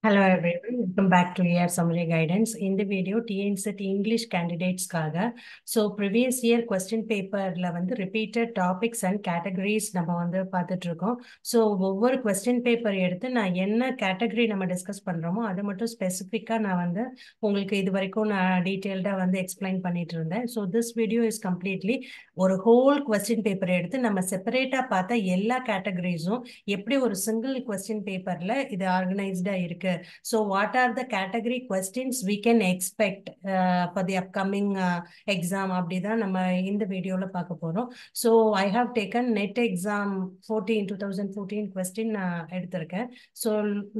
Hello everyone, welcome back to Year Summary Guidance. In the video, TNCET English candidates காக previous year question paperல repeated topics and categories நம்ம பார்த்துட்டு இருக்கோம். ஒவ்வொரு question paper எடுத்து நான் என்ன category நம்ம discuss பண்றோமோ அதை மட்டும் ஸ்பெசிஃபிக்கா நான் உங்களுக்கு இது வரைக்கும் நான் டீடைல்டா எக்ஸ்பிளைன் பண்ணிட்டு இருந்தேன். this video is completely ஒரு whole question paper எடுத்து நம்ம செப்பரேட்டா பார்த்த எல்லா கேட்டகரிஸும் எப்படி ஒரு சிங்கிள் question paperல இது ஆர்கனைஸ்டா இருக்கு. So what are the category questions we can expect for the upcoming exam அப்படிதான் நம்ம இந்த வீடியோல பார்க்க போறோம். So I have taken NET exam 2014 question எடுத்திருக்கேன். So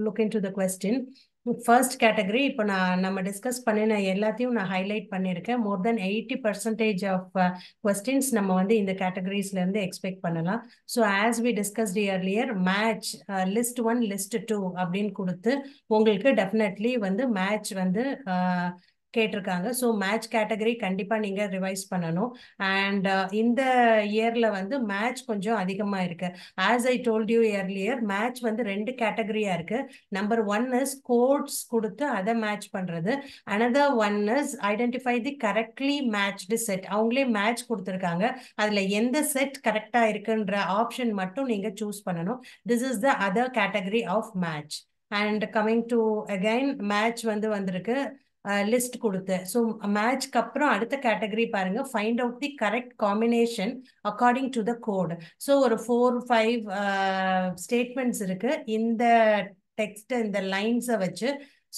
look into the question. First category இப்போ நம்ம டிஸ்கஸ் பண்ணின எல்லாத்தையும் நான் ஹைலைட் பண்ணியிருக்கேன். மோர் தென் 80% ஆஃப் கொஸ்டின்ஸ் நம்ம இந்த கேட்டகரிஸ்ல இருந்து எக்ஸ்பெக்ட் பண்ணலாம். So as we discussed earlier match list 1 list 2 அப்படின்னு கொடுத்து உங்களுக்கு டெஃபினெட்லி மேட்ச் கேட்டிருக்காங்க. ஸோ மேட்ச் கேட்டகரி கண்டிப்பா நீங்க ரிவைஸ் பண்ணணும். அண்ட் இந்த இயர்ல மேட்ச் கொஞ்சம் அதிகமா இருக்கு. As I told you earlier match ரெண்டு கேட்டகரியா இருக்கு. நம்பர் 1 இஸ் கோட்ஸ் கொடுத்து அதை மேட்ச் பண்றது. Another 1 is identify the correctly matched set. அவங்களே மேட்ச் கொடுத்துருக்காங்க, அதுல எந்த செட் கரெக்டா இருக்குன்ற ஆப்ஷன் மட்டும் நீங்க சூஸ் பண்ணணும். This is the other category of match. And coming to again match வந்திருக்கு லிஸ்ட் கொடுத்து. ஸோ மேட்ச்க்கு அப்புறம் அடுத்த கேட்டகரி பாருங்க, find out the correct combination according to the code. So ஒரு 4-5 ஸ்டேட்மெண்ட்ஸ் இருக்கு இந்த டெக்ஸ்ட், இந்த லைன்ஸை வச்சு.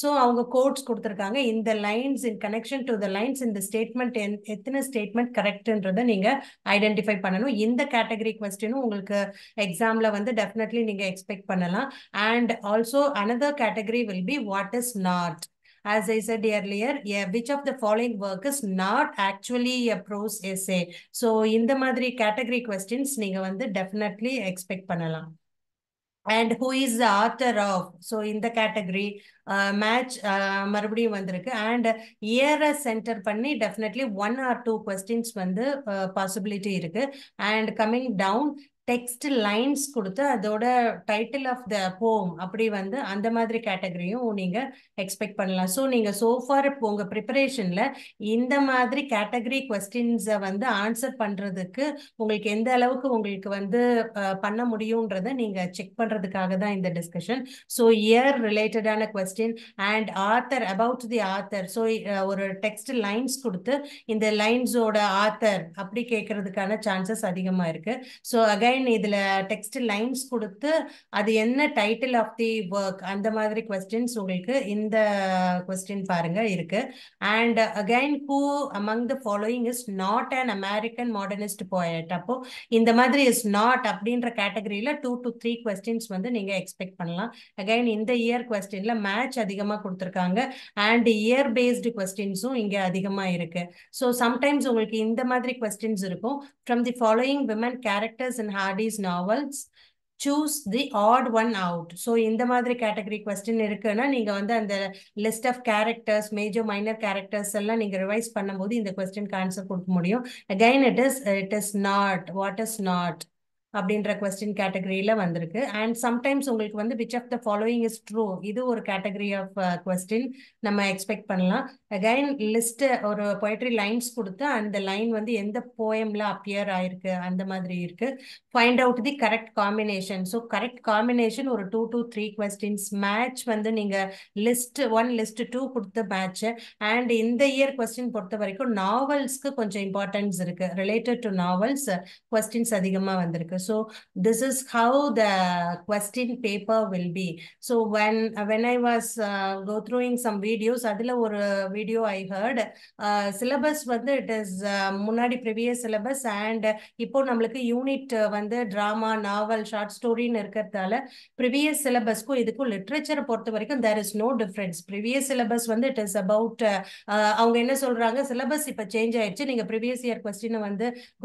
ஸோ அவங்க கோட்ஸ் கொடுத்துருக்காங்க. இந்த lines in connection to the lines இந்த ஸ்டேட்மெண்ட் எத்தனை ஸ்டேட்மெண்ட் கரெக்ட்ன்றதை நீங்க ஐடென்டிஃபை பண்ணணும். இந்த கேட்டகரி கொஸ்டினும் உங்களுக்கு எக்ஸாம்ல டெஃபினெட்லி நீங்க எக்ஸ்பெக்ட் பண்ணலாம். And also another category will be what is not. As I said earlier, which of the following work is not actually a prose essay? So இந்த மாதிரி category questions நீங்க definitely expect பண்ணலாம். And who is the author of? So in the category match மறுபடியும் வந்திருக்கு. And year center பண்ணி definitely 1 or 2 questions possibility இருக்கு. And coming down text lines கொடுத்து அதோட டைட்டில் ஆஃப் த போம் அப்படி அந்த மாதிரி கேட்டகரியும் நீங்க எக்ஸ்பெக்ட் பண்ணலாம். ஸோ நீங்க சோஃபார் உங்க ப்ரிப்பரேஷன்ல இந்த மாதிரி கேட்டகரி கொஸ்டின்ஸை ஆன்சர் பண்றதுக்கு உங்களுக்கு எந்த அளவுக்கு உங்களுக்கு பண்ண முடியும்ன்றதை நீங்க செக் பண்றதுக்காக தான் இந்த டிஸ்கஷன். ஸோ இயர் ரிலேட்டடான question and author, about the author. So ஒரு டெக்ஸ்ட் லைன்ஸ் கொடுத்து இந்த லைன்ஸோட ஆத்தர் அப்படி கேட்கறதுக்கான சான்சஸ் அதிகமா இருக்கு. ஸோ அகைன் இதுல டெக்ஸ்ட் லைன்ஸ் கொடுத்து அது என்ன டைட்டில் ஆஃப் தி ஒர்க் அந்த மாதிரி கொஸ்டின்ஸ் உங்களுக்கு இந்த கொஸ்டின் பாருங்க இருக்கு. And again who among the following is not an American modernist poet. அப்போ இந்த மாதிரி இஸ் நாட் அப்படின்ற கேட்டகரியில 2 to 3 கொஸ்டின்ஸ் நீங்க எக்ஸ்பெக்ட் பண்ணலாம். அகைன் இந்த இயர் கொஸ்டின்ல மேட்ச் அதிகமா கொடுத்துருக்காங்க அண்ட் இயர் பேஸ்டு கொஸ்டின்ஸும் இங்க அதிகமா இருக்கு. ஸோ சம்டைம்ஸ் உங்களுக்கு இந்த மாதிரி கொஸ்டின்ஸ் இருக்கும். From the following women characters in Hardy's novels, choose the odd one out. So இந்த மாதிரி கேட்டகரி கொஸ்டின் இருக்குன்னா நீங்க அந்த list of characters, major minor characters எல்லாம் நீங்க ரிவைஸ் பண்ணும்போது இந்த கொஸ்டினுக்கு ஆன்சர் கொடுக்க முடியும். Again it is not, what is not அப்படின்ற கொஸ்டின் கேட்டகரியில வந்திருக்கு. அண்ட் சம்டைம்ஸ் உங்களுக்கு which of the following is true, இது ஒரு கேட்டகரி ஆஃப் கொஸ்டின் நம்ம எக்ஸ்பெக்ட் பண்ணலாம். அகைன் லிஸ்ட் ஒரு பொயட்ரி லைன்ஸ் கொடுத்து அந்த லைன் எந்த போயம்ல அப்பியர் ஆயிருக்கு அந்த மாதிரி இருக்கு. Find out the correct combination. So correct combination ஒரு 2 to 3 கொஸ்டின்ஸ். மேட்ச் நீங்க லிஸ்ட் 1 லிஸ்ட் 2 கொடுத்த மேட்ச். அண்ட் இந்த இயர் கொஸ்டின் பொறுத்த வரைக்கும் நாவல்ஸ்க்கு கொஞ்சம் இம்பார்ட்டன்ஸ் இருக்கு. ரிலேட்டட் டு நாவல்ஸ் கொஸ்டின்ஸ் அதிகமா வந்திருக்கு. So this is how the question paper will be. So when I was go through some videos, adila ஒரு video I heard syllabus it is முன்னாடி previous syllabus and இப்போ நம்மளுக்கு unit drama, novel, short story ன்னு இருக்கிறதால previous syllabusக்கும் இதுக்கும் literature பொறுத்த வரைக்கும் there is no difference. previous syllabus it is about அவங்க என்ன சொல்றாங்க, syllabus இப்ப சேஞ்ச் ஆயிடுச்சு, நீங்க previous year question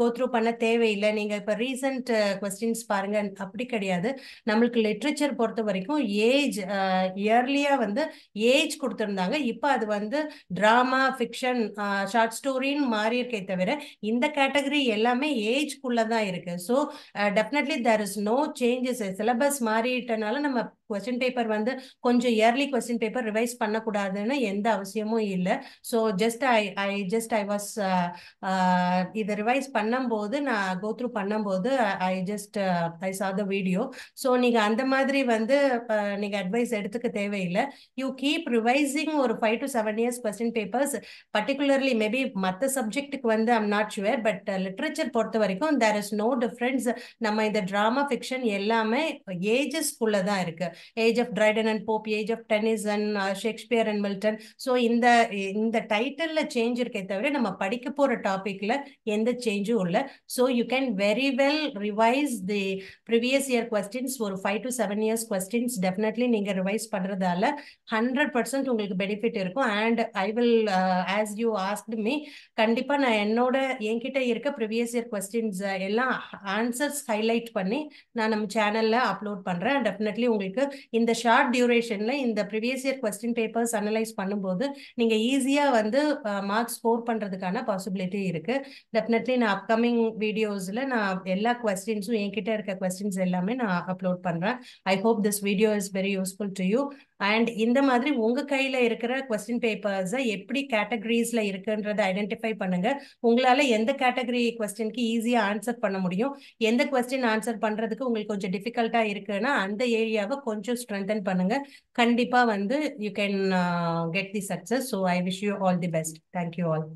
go through பண்ண தேவையில்லை, நீங்க இப்ப recent கொஸ்டின்ஸ் பாருங்க அப்படி கிடையாது. நம்மளுக்கு லிட்ரேச்சர் பொறுத்த வரைக்கும் ஏஜ் இயர்லியா வந்து ஏஜ் கொடுத்துருந்தாங்க. இப்போ அது வந்து டிராமா, ஃபிக்ஷன், ஷார்ட் ஸ்டோரின்னு மாறி இருக்கே தவிர இந்த கேட்டகரி எல்லாமே ஏஜ்குள்ள தான் இருக்கு. So definitely there is no changes. Syllabus மாறிட்டனால நம்ம கொஸ்டின் பேப்பர் வந்து கொஞ்சம் இயர்லி கொஸ்டின் பேப்பர் ரிவைஸ் பண்ணக்கூடாதுன்னு எந்த அவசியமும் இல்லை. ஸோ ஐ வாஸ் இதை ரிவைஸ் பண்ணும்போது நான் கோ த்ரூ பண்ணும்போது ஐ சா த வீடியோ. ஸோ நீங்க அந்த மாதிரி வந்து நீங்க அட்வைஸ் எடுத்துக்க தேவையில்லை. யூ கீப் ரிவைசிங் ஒரு 5 to 7 years question papers. Particularly maybe மற்ற சப்ஜெக்ட்டுக்கு வந்து I'm not sure, but literature பொறுத்த வரைக்கும் தேர் இஸ் நோ டிஃபரன்ஸ். நம்ம இந்த டிராமா, ஃபிக்ஷன் எல்லாமே ஏஜஸ்க்குள்ள தான் இருக்கு. Age of Dryden and Pope, age of Tennyson, Shakespeare and Milton. So இந்த டைட்டில்ல சேஞ்ச் இருக்கே தவிர நம்ம படிக்க போற டாபிக்ல எந்த சேஞ்சும் இல்லை. So you can very well revise the previous year questions. ஒரு 5 to 7 years கொஸ்டின்ஸ் டெஃபினெட்லி நீங்க ரிவைஸ் பண்றதால 100% உங்களுக்கு பெனிஃபிட் இருக்கும். And I will ask you asked me, கண்டிப்பா நான் என்கிட்ட இருக்க ப்ரீவியஸ் இயர் கொஸ்டின்ஸ் எல்லாம் ஆன்சர்ஸ் ஹைலைட் பண்ணி நான் நம்ம சேனல்ல அப்லோட் பண்றேன். டெஃபினெட்லி உங்களுக்கு இந்த ஷார்ட் டியூரேஷன்ல இந்த previous year question papers analyse பண்ணும்போது நீங்க ஈஸியா வந்து மார்க்ஸ் ஸ்கோர் பண்றதுக்கான பாசிபிலிட்டி இருக்கு. டெஃபினெட்லி நான் அப்கமிங் வீடியோஸ்ல நான் எல்லா கொஸ்டின்ஸும் என்கிட்ட இருக்க கொஸ்டின்ஸ் எல்லாமே நான் அப்லோட் பண்றேன். I hope this video is very useful to you. And இந்த மாதிரி உங்க கையில இருக்கிற கொஸ்டின் பேப்பர்ஸை எப்படி கேட்டகரிஸ்ல இருக்குன்றதை ஐடென்டிஃபை பண்ணுங்க. உங்களால எந்த கேட்டகரி கொஸ்டினுக்கு ஈஸியா ஆன்சர் பண்ண முடியும், எந்த கொஸ்டின் ஆன்சர் பண்றதுக்கு உங்களுக்கு கொஞ்சம் டிஃபிகல்ட்டா இருக்குன்னா அந்த ஏரியாவை கொஞ்சம் ஸ்ட்ரென்தன் பண்ணுங்க. கண்டிப்பா வந்து you can get the success. So I wish you all the best. Thank you all.